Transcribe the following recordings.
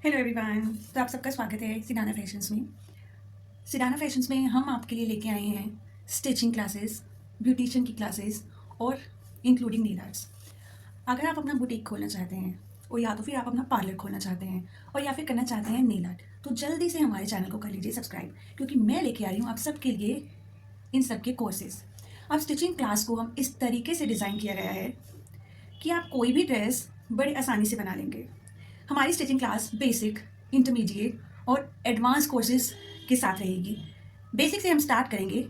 Hello everyone. तो आप सबका स्वागत है सिडाना फैशंस में। सिडाना फैशंस में हम आपके लिए लेके आए हैं स्टिचिंग क्लासेस, ब्यूटिशियन की क्लासेस और इंक्लूडिंग नील आर्ट्स। अगर आप अपना बुटीक खोलना चाहते हैं और या तो फिर आप अपना पार्लर खोलना चाहते हैं और या फिर करना चाहते हैं नील आर्ट, तो जल्दी से हमारे चैनल को कर लीजिए सब्सक्राइब, क्योंकि मैं लेके आई हूँ आप सबके लिए इन सब के कोर्सेज। अब स्टिचिंग क्लास को हम इस तरीके से डिज़ाइन किया गया है कि आप कोई भी ड्रेस बड़ी आसानी से बना लेंगे। हमारी स्टिचिंग क्लास बेसिक, इंटरमीडिएट और एडवांस कोर्सेज के साथ रहेगी। बेसिक से हम स्टार्ट करेंगे।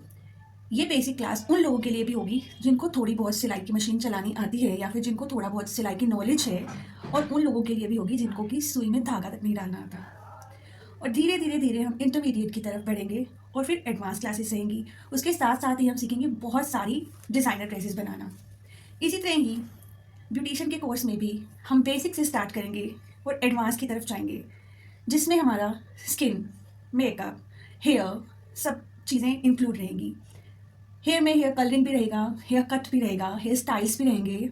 ये बेसिक क्लास उन लोगों के लिए भी होगी जिनको थोड़ी बहुत सिलाई की मशीन चलानी आती है या फिर जिनको थोड़ा बहुत सिलाई की नॉलेज है, और उन लोगों के लिए भी होगी जिनको कि सुई में धागा तक नहीं डालना आता। और धीरे धीरे धीरे हम इंटरमीडिएट की तरफ बढ़ेंगे और फिर एडवांस क्लासेस रहेंगी। उसके साथ साथ ही हम सीखेंगे बहुत सारी डिज़ाइनर ड्रेसेस बनाना। इसी तरह ही ब्यूटिशियन के कोर्स में भी हम बेसिक से स्टार्ट करेंगे और एडवांस की तरफ जाएंगे, जिसमें हमारा स्किन, मेकअप, हेयर सब चीज़ें इंक्लूड रहेंगी। हेयर में हेयर कलरिंग भी रहेगा, हेयर कट भी रहेगा, हेयर स्टाइल्स भी रहेंगे,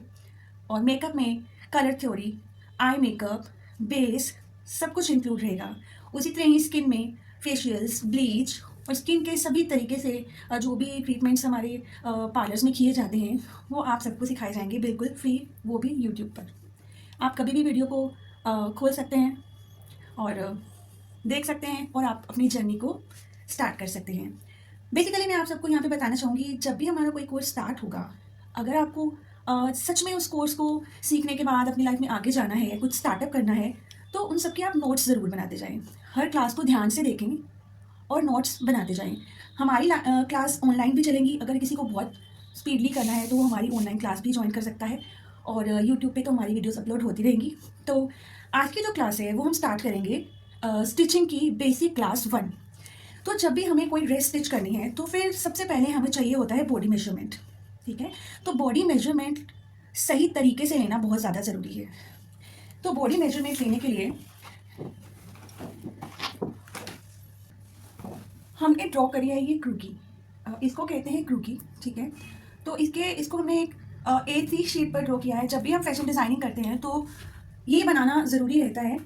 और मेकअप में colour theory, eye makeup, base सब कुछ इंक्लूड रहेगा। उसी तरह ही स्किन में फेशियल्स, ब्लीच और स्किन के सभी तरीके से जो भी ट्रीटमेंट्स हमारे पार्लर्स में किए जाते हैं वो आप सबको सिखाए जाएंगे बिल्कुल फ्री, वो भी यूट्यूब पर। आप कभी भी वीडियो को खोल सकते हैं और देख सकते हैं और आप अपनी जर्नी को स्टार्ट कर सकते हैं। बेसिकली मैं आप सबको यहाँ पे बताना चाहूँगी, जब भी हमारा कोई कोर्स स्टार्ट होगा, अगर आपको सच में उस कोर्स को सीखने के बाद अपनी लाइफ में आगे जाना है, कुछ स्टार्टअप करना है, तो उन सब के आप नोट्स ज़रूर बनाते जाएँ। हर क्लास को ध्यान से देखें और नोट्स बनाते जाएँ। हमारी क्लास ऑनलाइन भी चलेंगी। अगर किसी को बहुत स्पीडली करना है तो वो हमारी ऑनलाइन क्लास भी ज्वाइन कर सकता है, और यूट्यूब पे तो हमारी वीडियोस अपलोड होती रहेंगी। तो आज की जो क्लास है वो हम स्टार्ट करेंगे स्टिचिंग की बेसिक क्लास 1। तो जब भी हमें कोई ड्रेस स्टिच करनी है तो फिर सबसे पहले हमें चाहिए होता है बॉडी मेजरमेंट। ठीक है, तो बॉडी मेजरमेंट सही तरीके से लेना बहुत ज़्यादा ज़रूरी है। तो बॉडी मेजरमेंट लेने के लिए हमने ड्रॉ करी है ये क्रूकी, इसको कहते हैं क्रूकी। ठीक है, तो इसको हमने एक A3 शीट पर ड्रॉ किया है। जब भी हम फैशन डिज़ाइनिंग करते हैं तो ये बनाना ज़रूरी रहता है,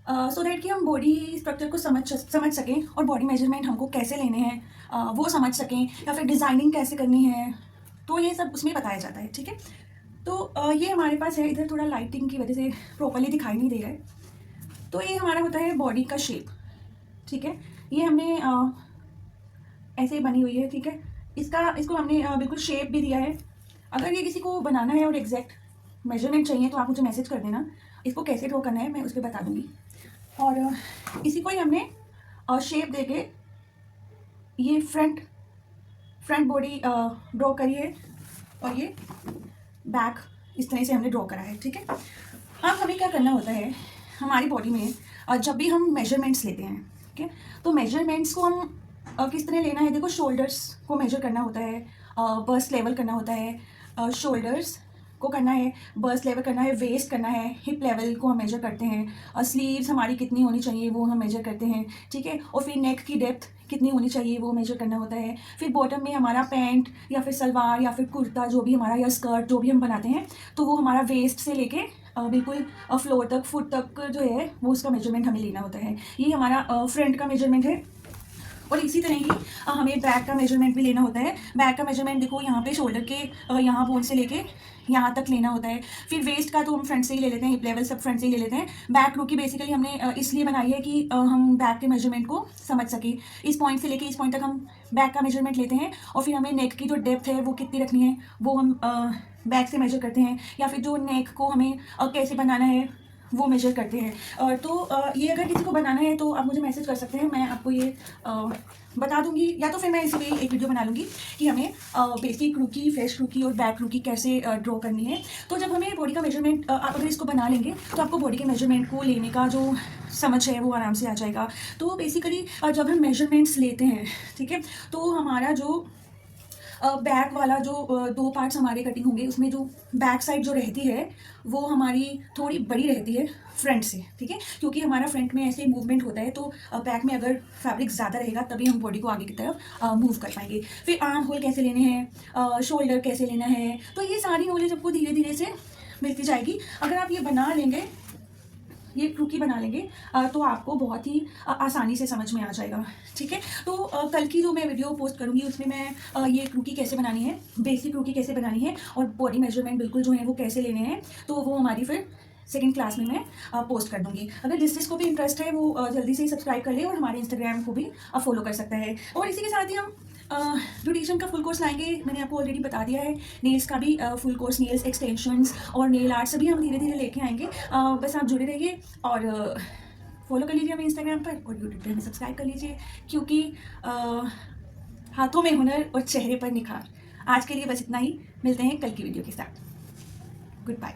सो दैट कि हम बॉडी स्ट्रक्चर को समझ सकें और बॉडी मेजरमेंट हमको कैसे लेने हैं वो समझ सकें, या फिर डिज़ाइनिंग कैसे करनी है, तो ये सब उसमें बताया जाता है। ठीक है, तो ये हमारे पास है। इधर थोड़ा लाइटिंग की वजह से प्रॉपरली दिखाई नहीं दे रहा है। तो ये हमारा होता है बॉडी का शेप। ठीक है, ये हमने ऐसे ही बनी हुई है। ठीक है, इसको हमने बिल्कुल शेप भी दिया है। अगर ये किसी को बनाना है और एग्जैक्ट मेजरमेंट चाहिए तो आप मुझे मैसेज कर देना, इसको कैसे ड्रॉ करना है मैं उस पर बता दूँगी। और इसी को ही हमने शेप देके ये फ्रंट बॉडी ड्रॉ करी है, और ये बैक इस तरह से हमने ड्रॉ करा है। ठीक है, अब हमें क्या करना होता है हमारी बॉडी में, जब भी हम मेजरमेंट्स लेते हैं, ठीक है, तो मेजरमेंट्स को हम किस तरह लेना है। देखो, शोल्डर्स को मेजर करना होता है, बस्ट लेवल करना होता है, शोल्डर्स को करना है, बस्ट लेवल करना है, वेस्ट करना है, हिप लेवल को हम मेजर करते हैं, स्लीव्स हमारी कितनी होनी चाहिए वो हम मेजर करते हैं। ठीक है, और फिर नेक की डेप्थ कितनी होनी चाहिए वो मेजर करना होता है। फिर बॉटम में हमारा पैंट या फिर सलवार या फिर कुर्ता जो भी हमारा, या स्कर्ट जो भी हम बनाते हैं, तो वो हमारा वेस्ट से लेके बिल्कुल फ्लोर तक, फुट तक जो है वो उसका मेजरमेंट हमें लेना होता है। ये हमारा फ्रंट का मेजरमेंट है। और इसी तरह ही हमें बैक का मेजरमेंट भी लेना होता है। बैक का मेजरमेंट देखो, यहाँ पे शोल्डर के यहाँ बोन से लेके यहाँ तक लेना होता है। फिर वेस्ट का तो हम फ्रंट से ही ले लेते हैं, हिप लेवल सब फ्रंट से ही ले लेते हैं। बैक रू की बेसिकली हमने इसलिए बनाई है कि हम बैक के मेजरमेंट को समझ सकें। इस पॉइंट से लेके इस पॉइंट तक हम बैक का मेजरमेंट लेते हैं, और फिर हमें नेक की जो डेप्थ है वो कितनी रखनी है वो हम बैक से मेजर करते हैं, या फिर जो नेक को हमें कैसे बनाना है वो मेजर करते हैं। और तो ये अगर किसी को बनाना है तो आप मुझे मैसेज कर सकते हैं, मैं आपको ये बता दूंगी, या तो फिर मैं इस पर एक वीडियो बना लूँगी कि हमें बेसिक रूकी, फ्रेश रूकी और बैक रूकी कैसे ड्रॉ करनी है। तो जब हमें बॉडी का मेजरमेंट, आप अगर इसको बना लेंगे तो आपको बॉडी के मेजरमेंट को लेने का जो समझ है वो आराम से आ जाएगा। तो बेसिकली जब हम मेजरमेंट्स लेते हैं, ठीक है, तो हमारा जो बैक वाला जो 2 पार्ट्स हमारे कटिंग होंगे, उसमें जो बैक साइड जो रहती है वो हमारी थोड़ी बड़ी रहती है फ्रंट से। ठीक है, क्योंकि हमारा फ्रंट में ऐसे मूवमेंट होता है, तो बैक में अगर फैब्रिक ज़्यादा रहेगा तभी हम बॉडी को आगे की तरफ मूव कर पाएंगे। फिर आर्म होल कैसे लेने हैं, शोल्डर कैसे लेना है, तो ये सारी नॉलेज आपको धीरे धीरे से मिलती जाएगी। अगर आप ये बना लेंगे ये क्रूकी बना लेंगे तो आपको बहुत ही आसानी से समझ में आ जाएगा, ठीक है। तो कल की जो मैं वीडियो पोस्ट करूँगी उसमें मैं ये क्रूकी कैसे बनानी है, बेसिक क्रूकी कैसे बनानी है और बॉडी मेजरमेंट बिल्कुल जो है वो कैसे लेने हैं, तो वो हमारी फिर सेकंड क्लास में मैं पोस्ट कर दूँगी। अगर जिसको भी इंटरेस्ट है वो जल्दी से सब्सक्राइब कर ले और हमारे इंस्टाग्राम को भी फॉलो कर सकता है। और इसी के साथ ही हम ब्यूटिशियन का फुल कोर्स लाएंगे, मैंने आपको ऑलरेडी बता दिया है। नेल्स का भी फुल कोर्स, नेल्स एक्सटेंशंस और नेल आर्ट सभी हम धीरे धीरे लेके आएंगे। बस आप जुड़े रहिए और फॉलो कर लीजिए हमें इंस्टाग्राम पर और यूट्यूब पे हमें सब्सक्राइब कर लीजिए, क्योंकि हाथों में हुनर और चेहरे पर निखार। आज के लिए बस इतना ही, मिलते हैं कल की वीडियो के साथ। Good bye.